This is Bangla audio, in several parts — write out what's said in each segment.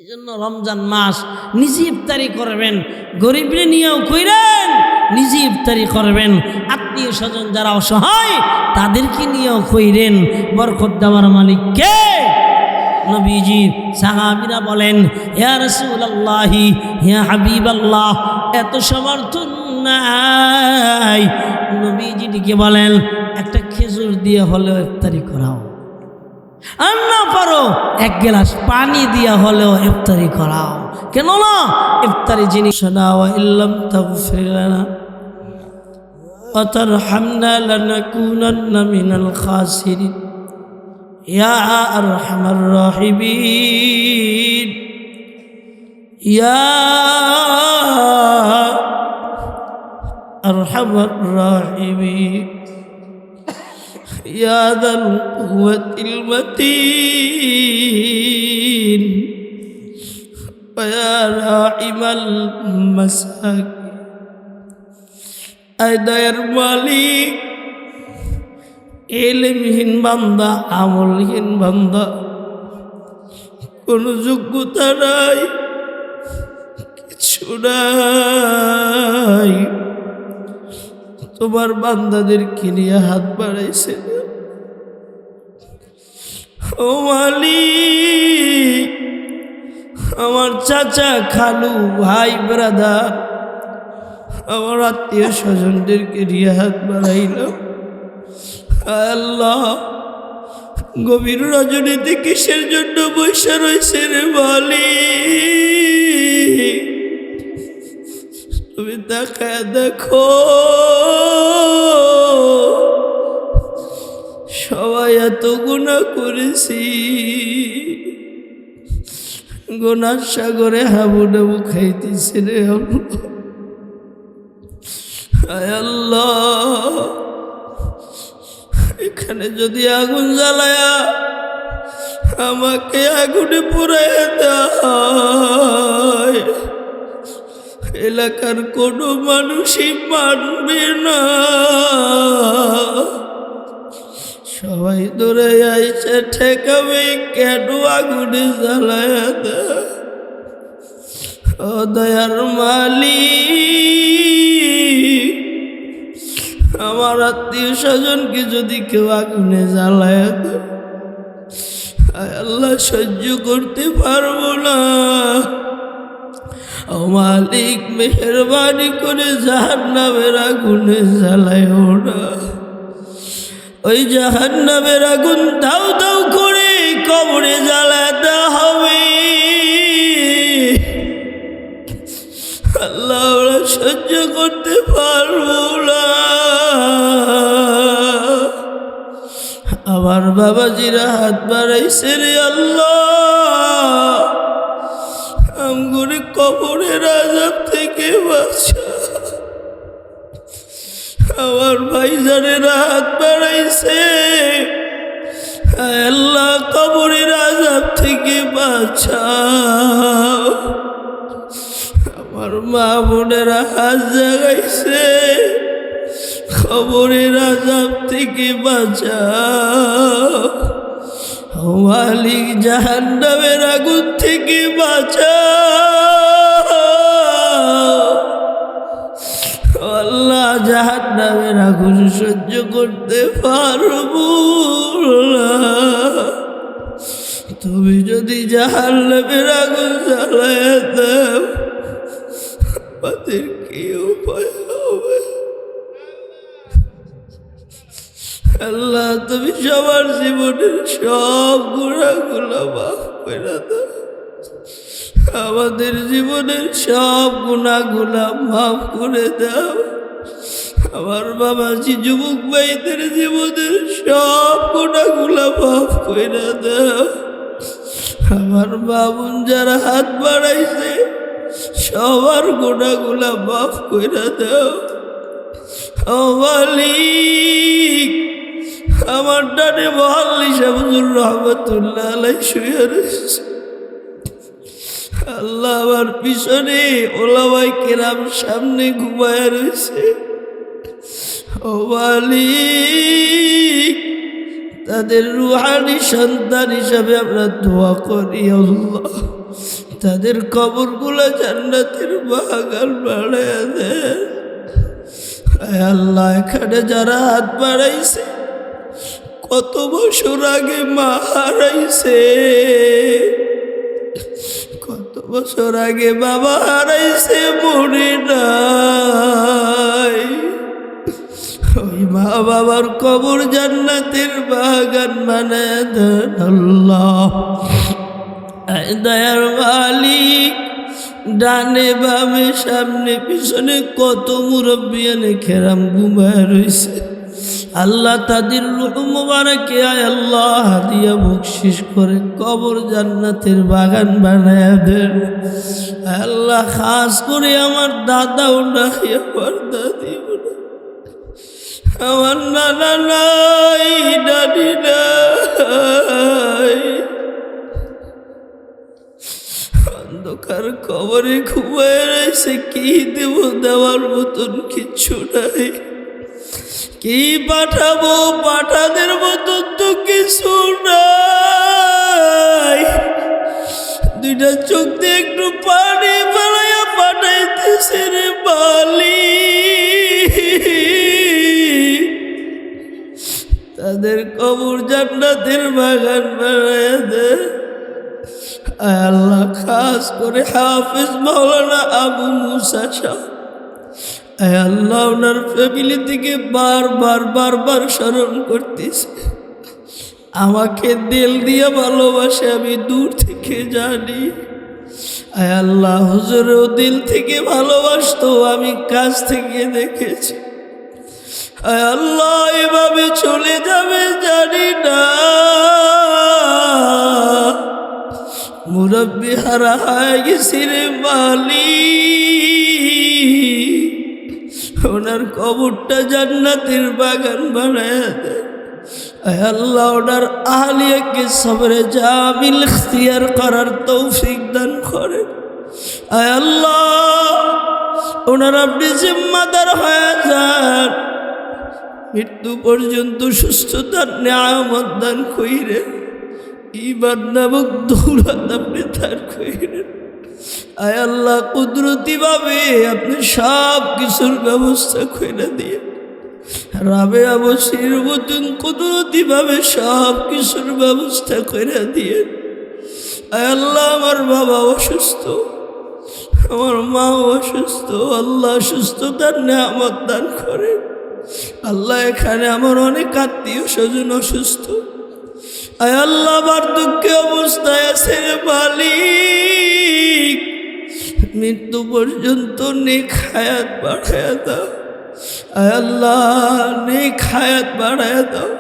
এই জন্য রমজান মাস নিজে ইফতারি করবেন, গরিবরে নিয়েও কইরেন, নিজে ইফতারি করবেন, আত্মীয় স্বজন যারা অসহায় তাদেরকে নিয়েও কইরেন। বরকত দেওয়ার মালিক কে? নবীজি। সাহাবীরা বলেন, ইয়া রাসূলুল্লাহি, ইয়া হাবিবাল্লাহ, এত সমর্থন নাই। নবীজি ডেকে বলেন, একটা খেজুর দিয়ে হলেও ইফতারি করাও, আর না পারো এক গ্লাস পানি দিয়া হলেও ইফতারি করাও। কেন না? ইফতারি জিনিস না, ওয়া ইল্লাম তাগফির লানা ওয়া তারহামনা লানাকুনান্না মিনাল খাসিরিন ইয়া আরহামার রাহিমিন, ইয়া আরহামার রাহিমিন, ইয়া যাল কুওয়াতিল মাতিন, ওয়া ইয়া রাহিমাল মাসাকিন। আয় দয়ার মালিক, ইলমহীন বান্দা, আমলহীন বান্দা, কোনো যোগ্যতা নাই, কিছু নাই, তোমার বান্দাদেরকে নিয়ে হাত বাড়াইছে না। ও মালিক, আমার চাচা, খালু, ভাই, ব্রাদার, আমার আত্মীয় স্বজনদেরকে নিয়ে হাত বাড়াইলাম। আল্লাহ, গভীর রজনীতে কিসের জন্য বৈশা রয়েছে রে মালিক? তুমি তাকায় দেখো, সবাই এত গুনাহ করেছি, গুনার সাগরে হাবুডাবু খাইতেছে রে আল্লাহ। এখানে যদি আগুন জ্বালায়া আমাকে আগুনে পুড়াইয়া দেয়, এলাকার কোনো মানুষই মানবে না, সবাই দূরে আইসে ঠেকাবে, কেন আগুনে জ্বালায়া দেয়? ও দয়ার মালিক, আমার আত্মীয় স্বজনকে যদি কেউ আগুনে জ্বালায় দেয়, আল্লাহ সহ্য করতে পারবো না। ও মালিক, মেহেরবানি করে জাহান্নামের আগুনে জ্বালায়ও না। ওই জাহান্নামের আগুন দাউ দাউ করে কবরে জ্বালায় দেওয়া হবে। আল্লাহ, ওরা সহ্য করতে পারবো না। আমার বাবাজিরা হাত বাড়াইছে রে আল্লাহ, আমগুরে কবরের আযাব থেকে বাঁচা। আমার ভাইজানেরা হাত বাড়াইছে, আল্লাহ কবরের আযাব থেকে বাঁচাও। আমার মা বোনেরা হাত জাগাইছে, কবরের আযাব থেকে বাঁচাও। ও মালিক, জাহান্নামের আগুন থেকে বাঁচাও। আল্লাহ, জাহান্নামের আগুন সহ্য করতে পারবো না। তুমি যদি জাহান্নামের আগুন জ্বালায় দাও, আমাদের কি উপায় হবে? আল্লাহ, তুমি সবার জীবনের সব গুনাহগুলো মাফ করে দাও। আমাদের জীবনের সব গুনাহগুলো মাফ করে দাও। আমার বাবাজি যুবক ভাইদের জীবনের সব গুনাহগুলো মাফ করে দাও। আমার বাবুন যারা হাত বাড়াইছে, সবার গুনাহগুলো মাফ করে দাও। ও মালিক, আমার ডানে মহল্লি শামসুর রহমতুল্লাহ আলাইহি শুয়ে রয়েছে। আল্লাহ, আমার পিছনে ওলামায়ে কেরাম সামনে ঘুমায় রয়েছে। ও মালিক, তাদের রুহানি সন্তান হিসাবে আমরা দোয়া করি আল্লাহ, তাদের কবরগুলো জান্নাতের বাগান বানায়া দেন। আয় আল্লাহ, এখানে যারা হাত বাড়াইছে, কত বছর আগে মা হারাইছে, কত বছর আগে বাবা হারাইছে, মনে নাই। ওই মা বাবার কবর জান্নাতের বাগান বানায়া দেন আল্লাহ। আয় দয়ার মালিক, ডানে বামে সামনে পিছনে কত মুরব্বিয়ানে কেরাম ঘুমায় রয়েছে, আল্লাহ তাদের রূহ মুবারকে আয় আল্লাহ হাদিয়া বকশিস করে কবর জান্নাতের বাগান বানায়া দেন। আল্লাহ খাস করে আমার দাদাও নাই, আমার দাদিও নাই, আমার নানা নাই, দাদি নাই, অন্ধকার কবরে ঘুমায় রয়েছে। কি দেব, দেওয়ার মতন কিচ্ছু নাই। কি পাঠাবো, পাঠাদের মতন তো কিছু নাই। দুইটা চোখ দিয়ে একটু পানি ফেলাইয়া পাঠাইতেছে রে বালি। তাদের কবর জান্নাতের বাগান বানায়া দে। আল্লাহ খাস করে হাফিজ মাওলানা আবু মুসা শাহ, আল্লাহ ওনার ফ্যামিলি থেকে বারবার স্মরণ করতেছে। আমাকে দিল দিয়ে ভালোবাসে, আমি দূর থেকে জানি। আল্লাহ হুজুরও দিল থেকে ভালোবাসতো, আমি কাছ থেকে দেখেছি। আল্লাহ এভাবে চলে যাবে জানি না। মুরব্বি হারা হয়ে গেছি রে মালিক, ওনার কবরটা জান্নাতের বাগান বানায়া দেন। আল্লাহ ওনার আহলিয়াকে সবরে জামিল ইখতিয়ার করার তৌফিক দান করেন। আল্লাহ ওনার আপনি জিম্মাদার হয়ে যান, মৃত্যু পর্যন্ত সুস্থতার নিয়ামত দান কইরেন, ঈমান নামক দৌলত আপনি দান কইরেন। আয় আল্লাহ কুদরতি ভাবে আপনি সব কিছুর ব্যবস্থা করে দিয়ে, রাবেয়া বসির মতন কুদরতি ভাবে সব কিছুর ব্যবস্থা করে দিয়ে। আয় আল্লাহ আমার বাবা অসুস্থ, আমার মা অসুস্থ, আল্লাহ সুস্থতার নিয়ামত দান করেন। আল্লাহ এখানে আমার অনেক আত্মীয় স্বজন অসুস্থ, আয় আল্লাহ বার্ধক্য অবস্থায় আছে মালিক, মৃত্যু পর্যন্ত নেক হায়াত বাড়ায়া দাও। আয় আল্লাহ নেক হায়াত বাড়ায়া দাও।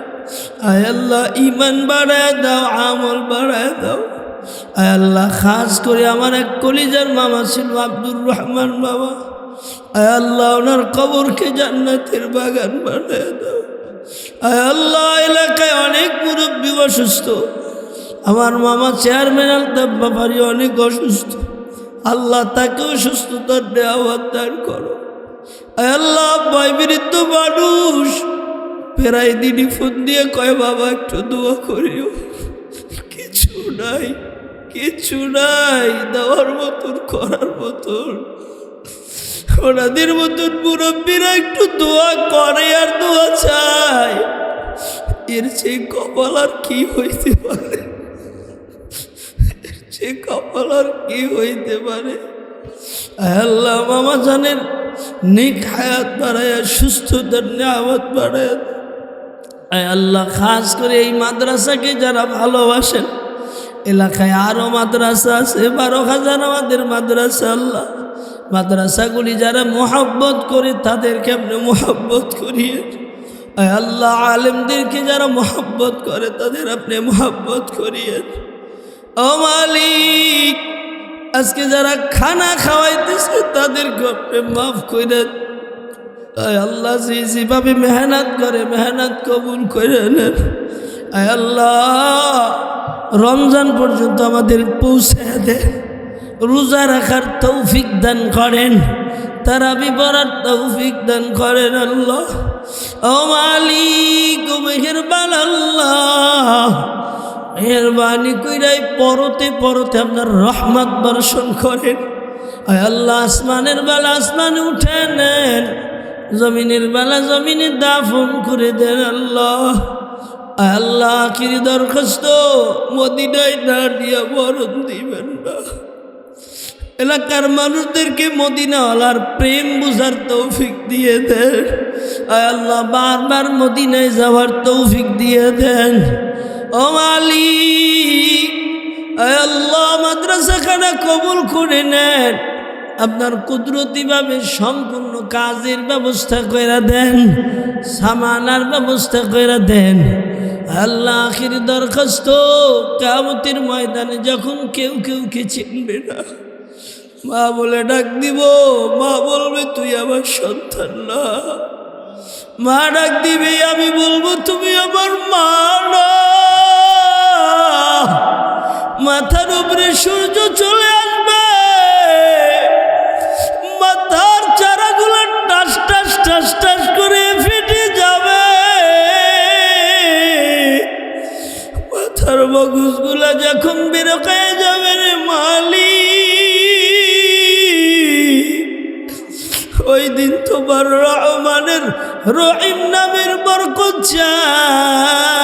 আয় আল্লাহ ঈমান বাড়ায়া দাও, আমল বাড়ায়া দাও। আয় আল্লাহ খাস করে আমার এক কলিজার মামা ছিল আব্দুর রহমান বাবা, আয় আল্লাহ ওনার কবরকে জান্নাতের বাগান বানায়া দাও। আয় আল্লাহ এলাকায় অনেক মুরব্বী অসুস্থ, আমার মামা চেয়ারম্যান আলতাফ ব্যাপারী অনেক অসুস্থ, আল্লাহ তাকেও সুস্থতার নেয়ামত দান করো। আয় আল্লাহ বয়বৃদ্ধ মানুষ প্রায় দিনই ফোন দিয়ে কয় বাবা একটু দোয়া করিও, কিছু নাই, কিছু নাই দেওয়ার মতন, করার মতন। ওনাদের মতন মুরব্বীরা একটু দোয়া করে আর দোয়া চায়, এর চেয়ে কপাল আর কি হইতে পারে, এর চেয়ে কপাল আর কি হইতে পারে। আল্লাহ মামা জানেন নেক হায়াত বাড়ায়, সুস্থতার নিয়ামত বাড়ায়। আল্লাহ খাস করে এই মাদ্রাসাকে যারা ভালোবাসেন, এলাকায় আরও মাদ্রাসা আছে, 12,000 আমাদের মাদ্রাসা। আল্লাহ মাদ্রাসাগুলি যারা মোহাব্বত করে তাদেরকে আপনি মোহাব্বত করিয়ে। আল্লাহ আলেমদেরকে যারা মোহাব্বত করে তাদের আপনি মোহাব্বত করিয়ে। ও মালিক আজকে যারা খানা খাওয়াইতেছে তাদেরকে আপনি মাফ করে। আল্লাহ যেভাবে মেহনত করে মেহনত কবুল করে নেন। আল্লাহ রমজান পর্যন্ত আমাদের পৌঁছে দেন, রোজা রাখার তৌফিক দান করেন, তারাবি পড়ার তৌফিক দান করেন। আল্লাহ ও মালিক ও মেহেরবান আল্লাহ মেহরবানি কইরাই পরতে পরতে আপনার রহমত বর্ষণ করেন। আয় আল্লাহ, আসমানের বেলা আসমানে উঠে নেন, জমিনের বেলা জমিনে দাফন করে দেন। আল্লাহ, আয় আল্লাহ, আখিরি দরখাস্ত, মদিনায় না দিয়া মরণ দিবেন না। এলাকার মানুষদেরকে মদিনাওয়ালার প্রেম বুঝার তৌফিক দিয়ে দেন। আয় আল্লাহ, বারবার মদিনায় যাওয়ার তৌফিক দিয়ে দেন। ও মালিক, আয় আল্লাহ, মাদ্রাসাখানা কবুল করে নেন। আপনার কুদরতিভাবে সম্পূর্ণ কাজের ব্যবস্থা করে দেন, সামানার ব্যবস্থা করে দেন। আল্লাহ, আখির দরখাস্ত, কিয়ামতের ময়দানে যখন কেউ কে চিনবে না, মা বলে ডাক দিব, মা বলবে তুই আমার সন্তান না। মা ডাক দিবে, আমি বলবো তুমি আমার মা না। মাথার উপরে সূর্য চলে আসবে, মাথার চারাগুলো টাস টাস টাস টাস করে ফেটে যাবে, মাথার মগজগুলা যখন বেরোকায় যাবে রে মালিক, ওই দিন তোমার রহমানের রহিম নামের বরকত চাই।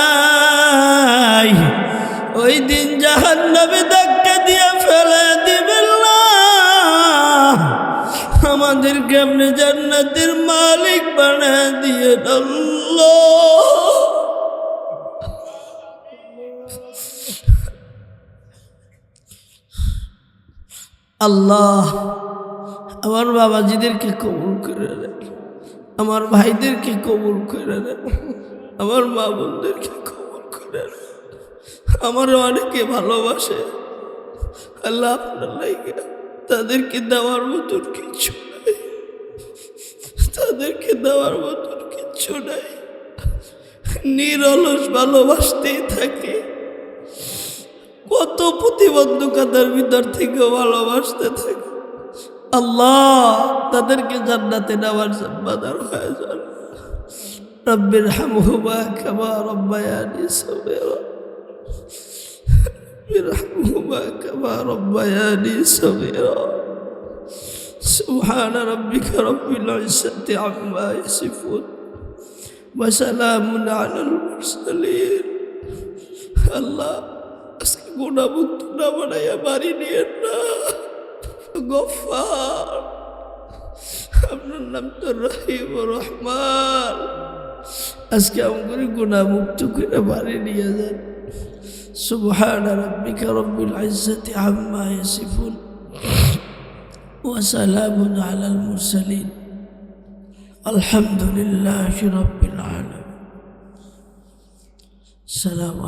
ওই দিন জাহান্নামে ধাক্কা দিয়ে ফেলে দিবেন না, আমাদেরকে আপনি জান্নাতের মালিক বানায় দিয়ে আল্লাহ। আমার বাবাজিদেরকে কবুল করে দেন, আমার ভাইদেরকে কবুল করে দেন, আমার মা বোনদেরকে কবুল করে দেন। আমার অনেকে ভালোবাসে আল্লাহ, আপনার লাইগা তাদেরকে দেওয়ার মতন কিচ্ছু নাই, তাদেরকে দেওয়ার মতন কিচ্ছু নাই। নিরলস ভালোবাসতেই থাকে, কত প্রতিবন্ধকতার ভিতর থেকে ভালোবাসতে থাকে। আল্লাহ, তাদেরকে জান্নাতে নেওয়ার জিম্মাদার হয়ে যান। রব্বির হামহুমা কামা রব্বায়ানি সগীরা, ربهما كما ربياني صغيرا. سبحان ربك رب العزة عما يصفون وسلام على المرسلين. আল্লাহ, আজকে গুনাহমুক্ত না বানাইয়া বাড়ি নিয়ে না। গফফার, আপনার নাম তো রহিম রহমান। আজকে আমাকে গুনাহমুক্ত করে বাড়ি নিয়ে যান। سبحان ربك رب العزة عما يصفون وسلام على المرسلين الحمد لله رب العالمين. سلام.